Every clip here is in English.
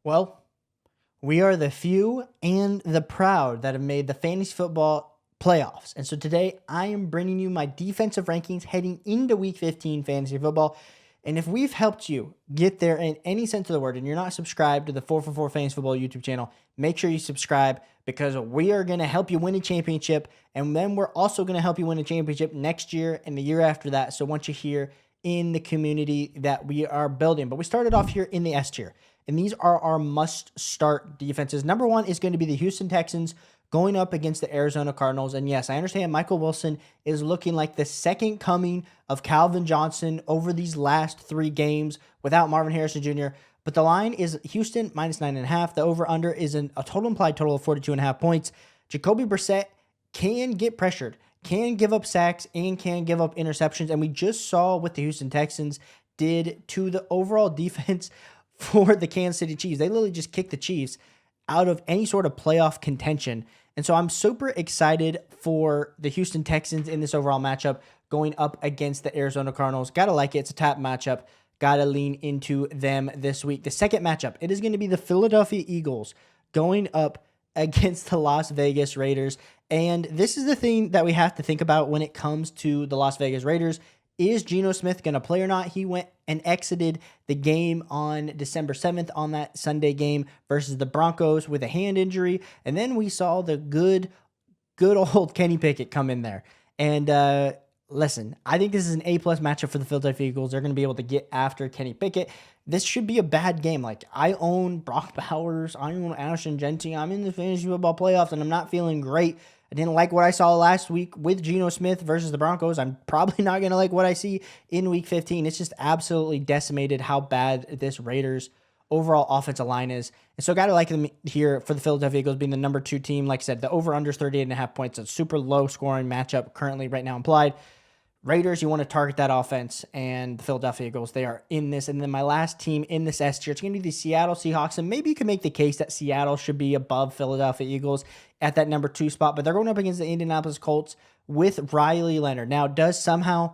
Well, we are the few and the proud that have made the fantasy football playoffs. And so today I am bringing you my defensive rankings heading into week 15 fantasy football. And if we've helped you get there in any sense of the word and you're not subscribed to the 4for4 Fantasy Football YouTube channel, make sure you subscribe because we are going to help you win a championship. And then we're also going to help you win a championship next year and the year after that. So once you're here in the community that we are building. But we started off here in the S tier. And these are our must-start defenses. Number one is going to be the Houston Texans going up against the Arizona Cardinals. And yes, I understand Michael Wilson is looking like the second coming of Calvin Johnson over these last 3 games without Marvin Harrison Jr. But the line is Houston minus 9.5. The over-under is a total implied total of 42.5 points. Jacoby Brissett can get pressured, can give up sacks, and can give up interceptions. And we just saw what the Houston Texans did to the overall defense for the Kansas City Chiefs. They literally just kicked the Chiefs out of any sort of playoff contention. And so I'm super excited for the Houston Texans in this overall matchup going up against the Arizona Cardinals. Gotta like it. It's a tap matchup. Gotta lean into them this week. The second matchup, it is going to be the Philadelphia Eagles going up against the Las Vegas Raiders. And this is the thing that we have to think about when it comes to the Las Vegas Raiders. Is Geno Smith going to play or not? He went and exited the game on December 7th on that Sunday game versus the Broncos with a hand injury. And then we saw the good old Kenny Pickett come in there. And listen, I think this is an A-plus matchup for the Philadelphia Eagles. They're going to be able to get after Kenny Pickett. This should be a bad game. Like, I own Brock Bowers. I own Ashton Genty. I'm in the fantasy football playoffs, and I'm not feeling great. I didn't like what I saw last week with Geno Smith versus the Broncos. I'm probably not going to like what I see in week 15. It's just absolutely decimated how bad this Raiders overall offensive line is. And so I got to like them here for the Philadelphia Eagles being the number 2 team. Like I said, the over-under is 38.5 points. It's a super low scoring matchup currently right now implied. Raiders, you want to target that offense, and the Philadelphia Eagles, they are in this. And then my last team in this S tier, it's going to be the Seattle Seahawks, and maybe you can make the case that Seattle should be above Philadelphia Eagles at that number 2 spot, but they're going up against the Indianapolis Colts with Riley Leonard. Now, does somehow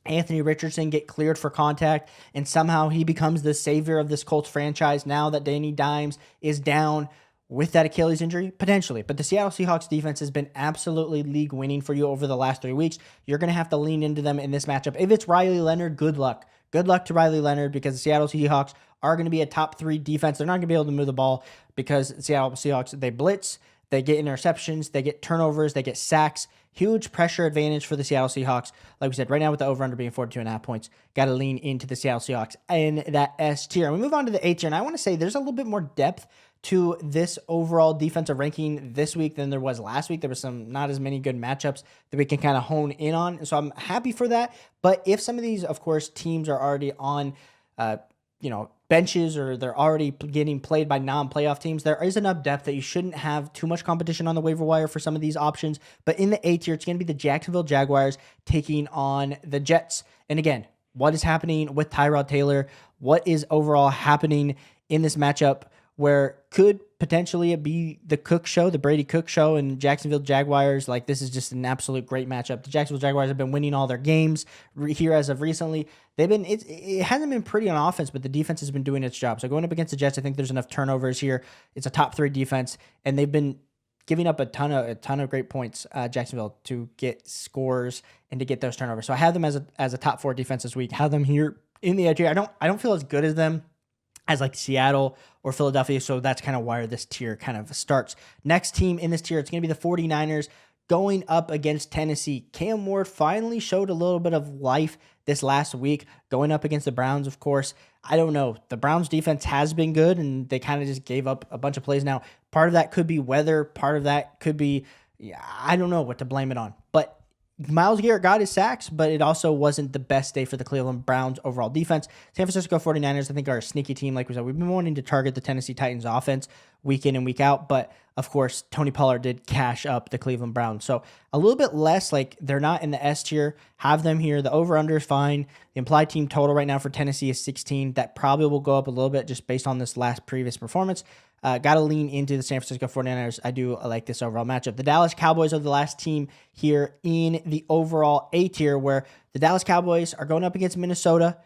Anthony Richardson get cleared for contact, and somehow he becomes the savior of this Colts franchise now that Danny Dimes is down with that Achilles injury? Potentially. But the Seattle Seahawks defense has been absolutely league winning for you over the last 3 weeks. You're going to have to lean into them in this matchup. If it's Riley Leonard, good luck. Good luck to Riley Leonard because the Seattle Seahawks are going to be a top 3 defense. They're not going to be able to move the ball because Seattle Seahawks, they blitz, they get interceptions, they get turnovers, they get sacks. Huge pressure advantage for the Seattle Seahawks. Like we said, right now with the over-under being 42.5 points, got to lean into the Seattle Seahawks in that S tier. And we move on to the A tier, and I want to say there's a little bit more depth to this overall defensive ranking this week than there was last week. There was not as many good matchups that we can kind of hone in on. And so I'm happy for that. But if some of these, of course, teams are already on, benches or they're already getting played by non-playoff teams, there is enough depth that you shouldn't have too much competition on the waiver wire for some of these options. But in the A tier, it's going to be the Jacksonville Jaguars taking on the Jets. And again, what is happening with Tyrod Taylor? What is overall happening in this matchup where could potentially it be the Cook show, the Brady Cook show, and Jacksonville Jaguars? Like, this is just an absolute great matchup. The Jacksonville Jaguars have been winning all their games here as of recently. It hasn't been pretty on offense, but the defense has been doing its job. So going up against the Jets, I think there's enough turnovers here. It's a top 3 defense, and they've been giving up a ton of great points, Jacksonville, to get scores and to get those turnovers. So I have them as a top 4 defense this week. Have them here in the edge here. I don't feel as good as them as like Seattle or Philadelphia, so that's kind of where this tier kind of starts. Next team in this tier, it's going to be the 49ers going up against Tennessee. Cam Ward finally showed a little bit of life this last week, going up against the Browns, of course. I don't know. The Browns defense has been good, and they kind of just gave up a bunch of plays. Now, part of that could be weather. Part of that could be, I don't know what to blame it on. But Myles Garrett got his sacks, but it also wasn't the best day for the Cleveland Browns overall defense. San Francisco 49ers, I think, are a sneaky team. Like we said, we've been wanting to target the Tennessee Titans offense week in and week out, but of course, Tony Pollard did cash up the Cleveland Browns. So a little bit less, like they're not in the S tier. Have them here. The over-under is fine. The implied team total right now for Tennessee is 16. That probably will go up a little bit just based on this last previous performance. Got to lean into the San Francisco 49ers. I do like this overall matchup. The Dallas Cowboys are the last team here in the overall A tier, where the Dallas Cowboys are going up against Minnesota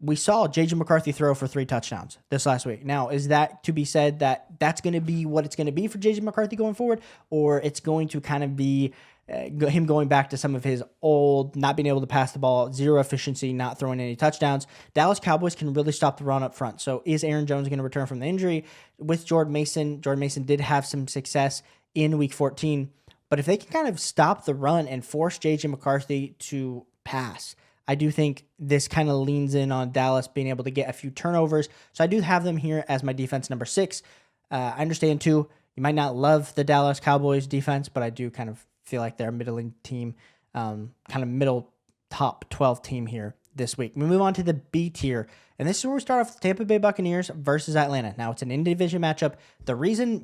we saw J.J. McCarthy throw for 3 touchdowns this last week. Now, is that to be said that that's going to be what it's going to be for J.J. McCarthy going forward, or it's going to kind of be him going back to some of his old, not being able to pass the ball, zero efficiency, not throwing any touchdowns? Dallas Cowboys can really stop the run up front. So is Aaron Jones going to return from the injury? With Jordan Mason did have some success in week 14, but if they can kind of stop the run and force J.J. McCarthy to pass, I do think this kind of leans in on Dallas being able to get a few turnovers. So I do have them here as my defense number 6. I understand too, you might not love the Dallas Cowboys defense, but I do kind of feel like they're a middling team, kind of middle top 12 team here this week. We move on to the B tier, and this is where we start off with Tampa Bay Buccaneers versus Atlanta. Now, it's an in-division matchup. The reason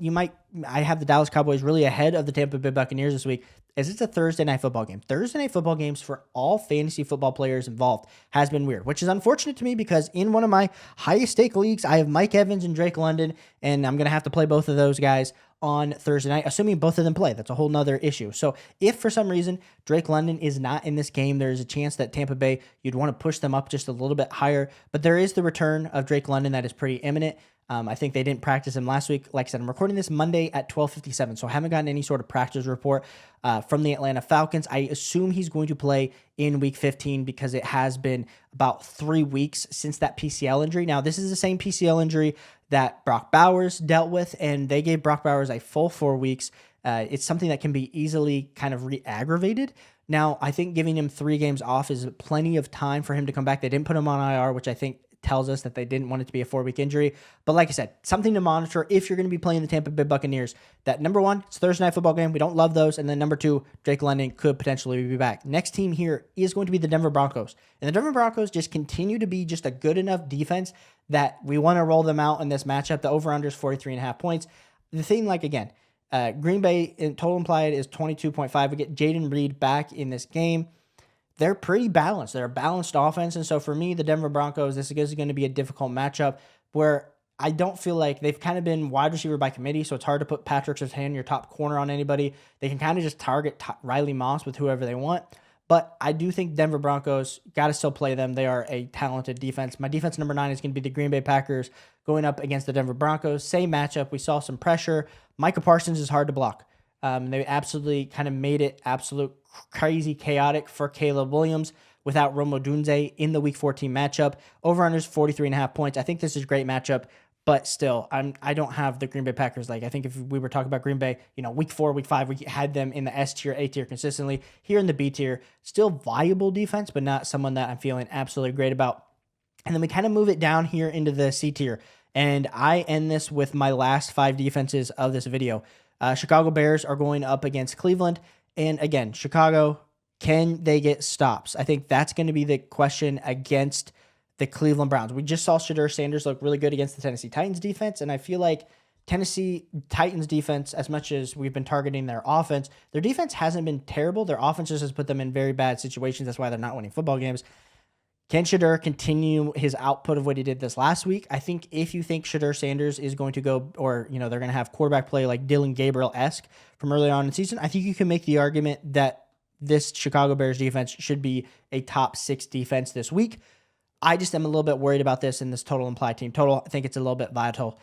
I have the Dallas Cowboys really ahead of the Tampa Bay Buccaneers this week is it's a Thursday night football game. Thursday night football games for all fantasy football players involved has been weird, which is unfortunate to me because in one of my highest stake leagues, I have Mike Evans and Drake London, and I'm going to have to play both of those guys on Thursday night, assuming both of them play. That's a whole nother issue. So if for some reason Drake London is not in this game, there's a chance that Tampa Bay, you'd want to push them up just a little bit higher. But there is the return of Drake London that is pretty imminent. I think they didn't practice him last week. Like I said, I'm recording this Monday at 12:57, so I haven't gotten any sort of practice report from the Atlanta Falcons. I assume he's going to play in week 15 because it has been about 3 weeks since that PCL injury. Now, this is the same PCL injury that Brock Bowers dealt with, and they gave Brock Bowers a full 4 weeks. It's something that can be easily kind of re-aggravated. Now, I think giving him 3 games off is plenty of time for him to come back. They didn't put him on IR, which I think tells us that they didn't want it to be a 4-week injury. But like I said, something to monitor if you're going to be playing the Tampa Bay Buccaneers. That number 1, it's a Thursday night football game. We don't love those. And then number 2, Drake London could potentially be back. Next team here is going to be the Denver Broncos. And the Denver Broncos just continue to be just a good enough defense that we want to roll them out in this matchup. The over-under is 43.5 points. The thing, like, again, Green Bay in total implied is 22.5. We get Jaden Reed back in this game. They're pretty balanced. They're a balanced offense. And so for me, the Denver Broncos, this is going to be a difficult matchup where I don't feel like they've kind of been wide receiver by committee, so it's hard to put Patrick Surtain, your top corner, on anybody. They can kind of just target Riley Moss with whoever they want. But I do think Denver Broncos, got to still play them. They are a talented defense. My defense number 9 is going to be the Green Bay Packers going up against the Denver Broncos. Same matchup. We saw some pressure. Micah Parsons is hard to block. They absolutely kind of made it absolute crazy chaotic for Caleb Williams without Rome Odunze in the Week 14 matchup. Over-under is 43.5 points. I think this is a great matchup, but still, I don't have the Green Bay Packers. Like, I think if we were talking about Green Bay, Week 4, Week 5, we had them in the S tier, A tier consistently. Here in the B tier, still viable defense, but not someone that I'm feeling absolutely great about. And then we kind of move it down here into the C tier, and I end this with my last 5 defenses of this video. Chicago Bears are going up against Cleveland. And again, Chicago, can they get stops? I think that's going to be the question against the Cleveland Browns. We just saw Shedeur Sanders look really good against the Tennessee Titans defense. And I feel like Tennessee Titans defense, as much as we've been targeting their offense, their defense hasn't been terrible. Their offense just has put them in very bad situations. That's why they're not winning football games. Can Shedeur continue his output of what he did this last week? I think if you think Shedeur Sanders is going to go, or, they're going to have quarterback play like Dylan Gabriel-esque from early on in the season, I think you can make the argument that this Chicago Bears defense should be a top 6 defense this week. I just am a little bit worried about this in this total implied team total. I think it's a little bit vital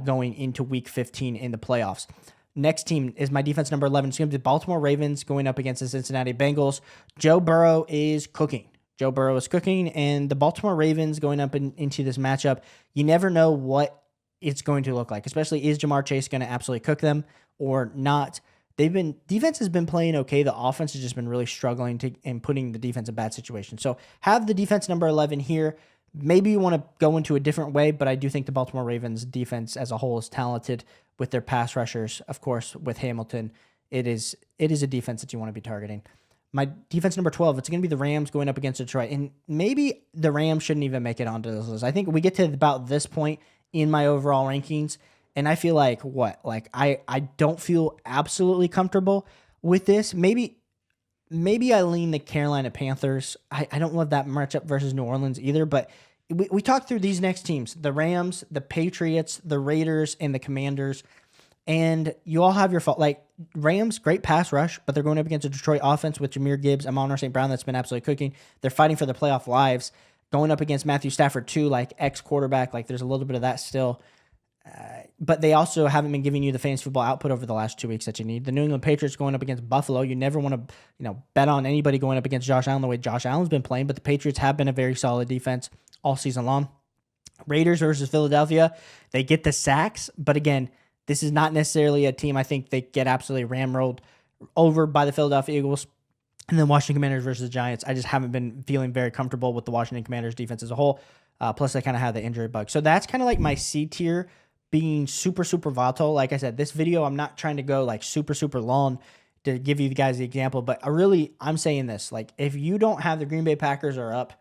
going into week 15 in the playoffs. Next team is my defense number 11. It's going to be the Baltimore Ravens going up against the Cincinnati Bengals. Joe Burrow is cooking. And the Baltimore Ravens going up into this matchup, you never know what it's going to look like, especially is Jamar Chase going to absolutely cook them or not? Defense has been playing okay. The offense has just been really struggling and putting the defense in bad situations. So have the defense number 11 here. Maybe you want to go into a different way, but I do think the Baltimore Ravens defense as a whole is talented with their pass rushers. Of course, with Hamilton, it is a defense that you want to be targeting. My defense number 12, it's going to be the Rams going up against Detroit. And maybe the Rams shouldn't even make it onto this list. I think we get to about this point in my overall rankings, and I feel like, I don't feel absolutely comfortable with this. Maybe I lean the Carolina Panthers. I don't love that matchup versus New Orleans either, but we talked through these next teams, the Rams, the Patriots, the Raiders, and the Commanders. And you all have your fault. Like, Rams, great pass rush, but they're going up against a Detroit offense with Jahmyr Gibbs, Amon-Ra St. Brown that's been absolutely cooking. They're fighting for their playoff lives. going up against Matthew Stafford too, like ex-quarterback. Like there's a little bit of that still. But they also haven't been giving you the fantasy football output over the last 2 weeks that you need. The New England Patriots going up against Buffalo. You never want to, bet on anybody going up against Josh Allen the way Josh Allen's been playing, but the Patriots have been a very solid defense all season long. Raiders versus Philadelphia. They get the sacks, but again, this is not necessarily a team I think they get absolutely ramrolled over by the Philadelphia Eagles. And then Washington Commanders versus the Giants. I just haven't been feeling very comfortable with the Washington Commanders defense as a whole. Plus, they kind of have the injury bug. So that's kind of like my C tier being super, super volatile. Like I said, this video, I'm not trying to go like super, super long to give you guys the example, but I'm saying this, like if you don't have the Green Bay Packers are up,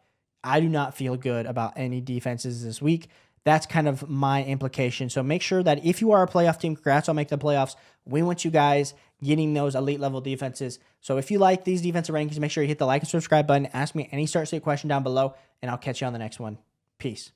I do not feel good about any defenses this week. That's kind of my implication. So make sure that if you are a playoff team, congrats on making the playoffs. We want you guys getting those elite level defenses. So if you like these defensive rankings, make sure you hit the like and subscribe button. Ask me any start state question down below, and I'll catch you on the next one. Peace.